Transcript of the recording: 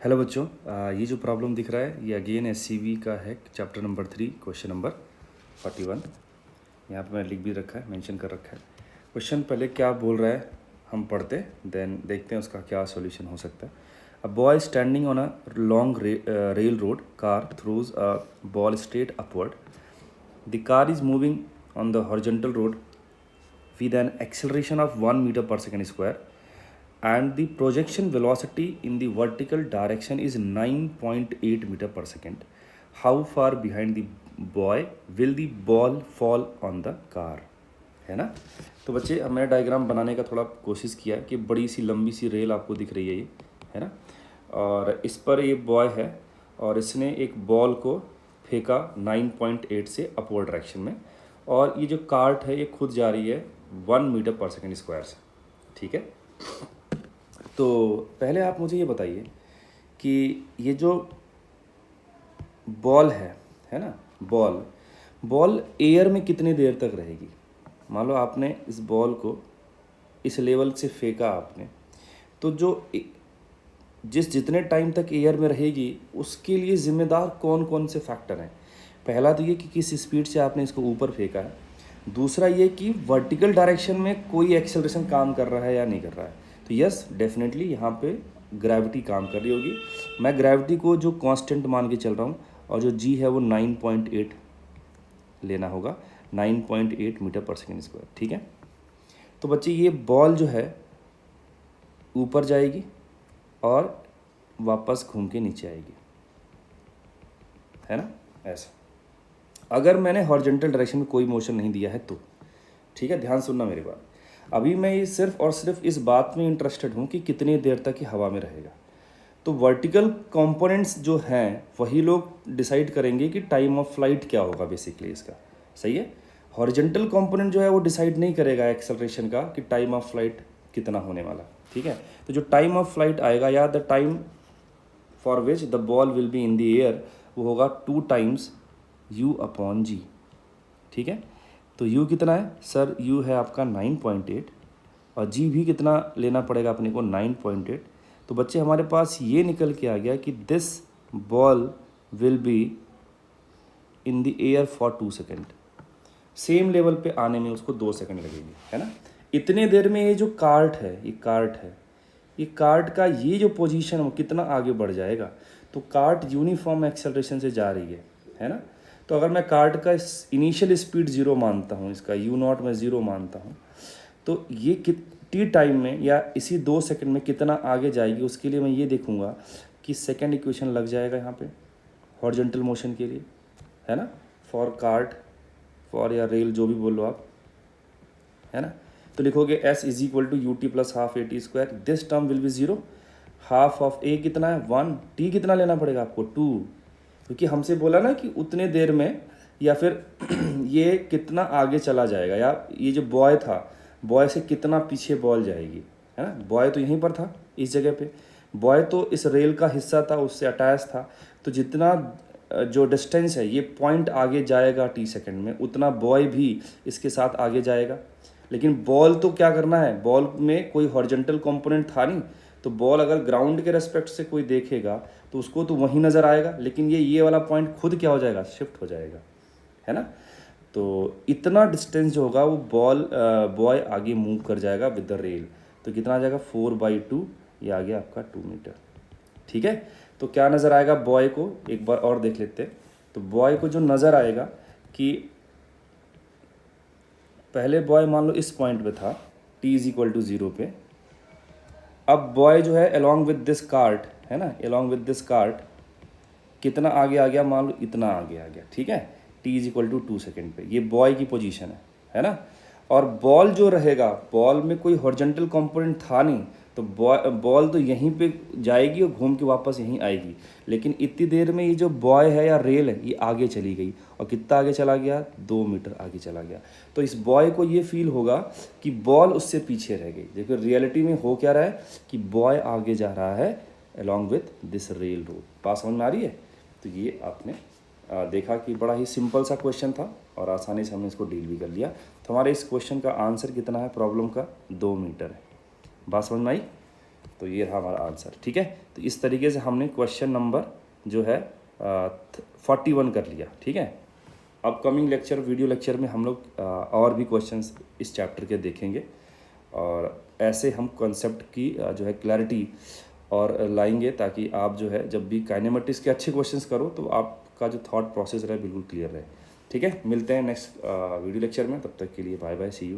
Hello बच्चों, ये जो प्रॉब्लम दिख रहा है ये अगेन एससीवी का है, चैप्टर नंबर 3 क्वेश्चन नंबर 41। यहाँ पे मैंने लिख भी रखा है, मेंशन कर रखा है। क्वेश्चन पहले क्या बोल रहा है हम पढ़ते, देन देखते हैं उसका क्या सॉल्यूशन हो सकता है। A boy standing on a long rail road car throws a ball straight upward. The car is moving on the horizontal road with an acceleration of 1 meter per second square, and the projection velocity in the vertical direction is 9.8 meter per second. How far behind the boy will the ball fall on the car? है ना। तो बच्चे, अब मैंने diagram बनाने का थोड़ा कोशिश किया कि बड़ी सी लंबी सी रेल आपको दिख रही है ये, है ना। और इस पर ये बॉय है और इसने एक बॉल को फेंका 9.8 से अपवर्ड डायरेक्शन में, और ये जो कार्ट है ये खुद जा रही है 1 मीटर पर सेकेंड स्क्वायर से। ठीक है, तो पहले आप मुझे ये बताइए कि ये जो बॉल है ना, बॉल एयर में कितनी देर तक रहेगी। मान लो आपने इस बॉल को इस लेवल से फेंका आपने, तो जो जितने टाइम तक एयर में रहेगी उसके लिए ज़िम्मेदार कौन कौन से फैक्टर हैं। पहला तो ये कि किस स्पीड से आपने इसको ऊपर फेंका है, दूसरा ये कि वर्टिकल डायरेक्शन में कोई एक्सेलरेशन काम कर रहा है या नहीं कर रहा है। तो यस, डेफिनेटली यहाँ पे ग्रेविटी काम कर रही होगी। मैं ग्रेविटी को जो कांस्टेंट मान के चल रहा हूँ, और जो जी है वो 9.8 लेना होगा, 9.8 मीटर पर सेकेंड स्क्वायर। ठीक है, तो बच्चे ये बॉल जो है ऊपर जाएगी और वापस घूम के नीचे आएगी, है ना, ऐसा। अगर मैंने हॉरिजॉन्टल डायरेक्शन में कोई मोशन नहीं दिया है तो, ठीक है, ध्यान सुनना मेरी बात। अभी मैं ये सिर्फ और सिर्फ इस बात में इंटरेस्टेड हूँ कि कितनी देर तक ये हवा में रहेगा। तो वर्टिकल कंपोनेंट्स जो हैं वही लोग डिसाइड करेंगे कि टाइम ऑफ फ्लाइट क्या होगा बेसिकली इसका, सही है। हॉरिजॉन्टल कंपोनेंट जो है वो डिसाइड नहीं करेगा एक्सेलरेशन का कि टाइम ऑफ फ्लाइट कितना होने वाला, ठीक है। तो जो टाइम ऑफ फ्लाइट आएगा या the time for which the ball will be in the air, वो होगा 2 टाइम्स u अपॉन जी। ठीक है, तो u कितना है सर, u है आपका 9.8 और g भी कितना लेना पड़ेगा अपने को, 9.8। तो बच्चे हमारे पास ये निकल के आ गया कि this ball will be in the air for 2 second. Same level पे आने में उसको 2 सेकेंड लगेगी, है ना। इतने देर में ये जो कार्ट है, ये कार्ट का ये जो पोजीशन है वो कितना आगे बढ़ जाएगा। तो कार्ट यूनिफॉर्म एक्सेलरेशन से जा रही है ना। तो अगर मैं कार्ट का इनिशियल स्पीड 0 मानता हूँ, इसका u0 मैं 0 मानता हूँ, तो ये कितनी टाइम में या इसी 2 सेकंड में कितना आगे जाएगी, उसके लिए मैं ये देखूँगा कि सेकंड इक्वेशन लग जाएगा यहाँ पे हॉरिजॉन्टल मोशन के लिए, है ना, फॉर कार्ट, फॉर या रेल, जो भी बोलो आप, है ना। तो लिखोगे s is equal to u t plus half a t square, this term will be 0, half of a कितना है 1, t कितना लेना पड़ेगा आपको 2, क्योंकि हमसे बोला ना कि उतने देर में या फिर ये कितना आगे चला जाएगा, या ये जो बॉय था, बॉय से कितना पीछे बॉल जाएगी, है ना। बॉय तो यहीं पर था इस जगह पे, बॉय तो इस रेल का हिस्सा था, उससे अटैच था। तो जितना जो डिस्टेंस है ये पॉइंट आगे जाएगा टी सेकंड में, उतना बॉय भी इसके साथ आगे जाएगा। लेकिन बॉल तो क्या करना है, बॉल में कोई हॉरिजॉन्टल कंपोनेंट था नहीं, तो बॉल अगर ग्राउंड के रेस्पेक्ट से कोई देखेगा तो उसको तो वहीं नज़र आएगा, लेकिन ये वाला पॉइंट खुद क्या हो जाएगा, शिफ्ट हो जाएगा, है ना। तो इतना डिस्टेंस जो होगा वो बॉय आगे मूव कर जाएगा विद द रेल। तो कितना आ जाएगा 4/2, ये आ गया आपका 2 मीटर। ठीक है, तो क्या नज़र आएगा बॉय को, एक बार और देख लेते हैं। तो बॉय को जो नज़र आएगा कि पहले बॉय मान लो इस पॉइंट पे था t इज इक्वल टू 0 पे, अब बॉय जो है अलॉन्ग विद दिस कार्ट, है ना, अलॉन्ग विद दिस कार्ट कितना आगे आ गया, मान लो इतना आगे आ गया, ठीक है, t is equal to 2 second पे, ये बॉय की पोजीशन है ना। और बॉल जो रहेगा, बॉल में कोई हॉरिजॉन्टल कंपोनेंट था नहीं, तो बॉल तो यहीं पे जाएगी और घूम के वापस यहीं आएगी। लेकिन इतनी देर में ये जो बॉय है या रेल है ये आगे चली गई, और कितना आगे चला गया, 2 मीटर आगे चला गया। तो इस बॉय को ये फील होगा कि बॉल उससे पीछे रह गई। देखो रियलिटी में हो क्या रहा है कि बॉय आगे जा रहा है along with this rail road. बात समझ में आ रही है। तो ये आपने देखा कि बड़ा ही सिंपल सा क्वेश्चन था और आसानी से हमने इसको डील भी कर लिया। तो हमारे इस क्वेश्चन का आंसर कितना है प्रॉब्लम का, 2 मीटर है। बात समझ में आई। तो ये रहा हमारा आंसर। ठीक है, तो इस तरीके से हमने क्वेश्चन नंबर जो है 41 कर लिया। ठीक है, अपकमिंग लेक्चर वीडियो लेक्चर में हम लोग और भी क्वेश्चंस इस चैप्टर के देखेंगे और ऐसे हम कॉन्सेप्ट की जो है क्लैरिटी और लाएंगे, ताकि आप जो है जब भी काइनेमेटिक्स के अच्छे क्वेश्चंस करो तो आपका जो थॉट प्रोसेस रहे बिल्कुल क्लियर रहे। ठीक है, मिलते हैं नेक्स्ट वीडियो लेक्चर में, तब तक के लिए बाय बाय, सी यू।